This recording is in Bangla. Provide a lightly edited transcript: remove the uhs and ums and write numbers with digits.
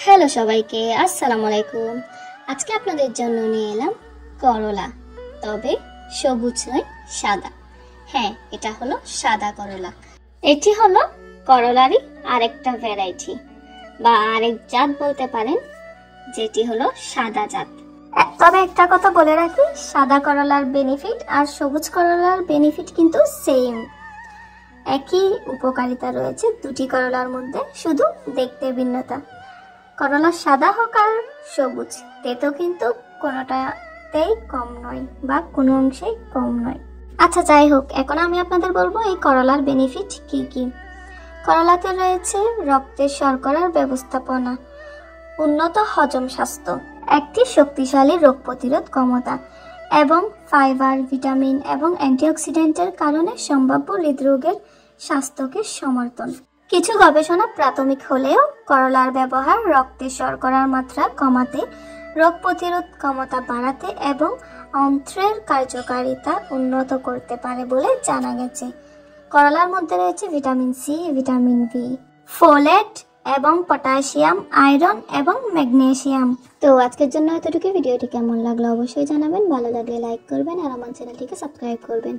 হ্যালো সবাইকে, আসসালামু আলাইকুম। আজকে আপনাদের জন্য নিয়ে এলাম করলা, তবে সবুজ নয়, সাদা। হ্যাঁ, এটা হলো সাদা করলা। এটি হলো করলারই আরেকটা ভ্যারাইটি বা আরেক জাত বলতে পারেন, যেটি হলো সাদা জাত। তবে একটা কথা বলে রাখি, সাদা করলার বেনিফিট আর সবুজ করলার বেনিফিট কিন্তু সেম, একই উপকারিতা রয়েছে দুটি করলার মধ্যে, শুধু দেখতে ভিন্নতা। করলা সাদা হোক আর সবুজ, তেতো কিন্তু কোনোটাতেই কম নয় বা কোনো অংশেই কম নয়। আচ্ছা, যাই হোক, এখন আমি আপনাদের বলবো এই করলার বেনিফিট কি কি। করলাতে রয়েছে রক্তের শর্করার ব্যবস্থাপনা, উন্নত হজম স্বাস্থ্য, একটি শক্তিশালী রোগ প্রতিরোধ ক্ষমতা এবং ফাইবার, ভিটামিন এবং অ্যান্টিঅক্সিডেন্টের কারণে সম্ভাব্য হৃদরোগের স্বাস্থ্যকে সমর্থন। কিছু গবেষণা প্রাথমিক হলেও করলার ব্যবহার রক্তের শর্করার মাত্রা কমাতে, রোগ প্রতিরোধ ক্ষমতা বাড়াতে এবং অন্ত্রের কার্যকারিতা উন্নত করতে পারে বলে জানা গেছে। করলার মধ্যে রয়েছে vitamin C, vitamin B, folate এবং পটাশিয়াম, আয়রন এবং ম্যাগনেসিয়াম। তো আজকের জন্য এতটুকু। ভিডিওটি কেমন লাগলো অবশ্যই জানাবেন, ভালো লাগলে লাইক করবেন আর আমার চ্যানেলটিকে সাবস্ক্রাইব করবেন।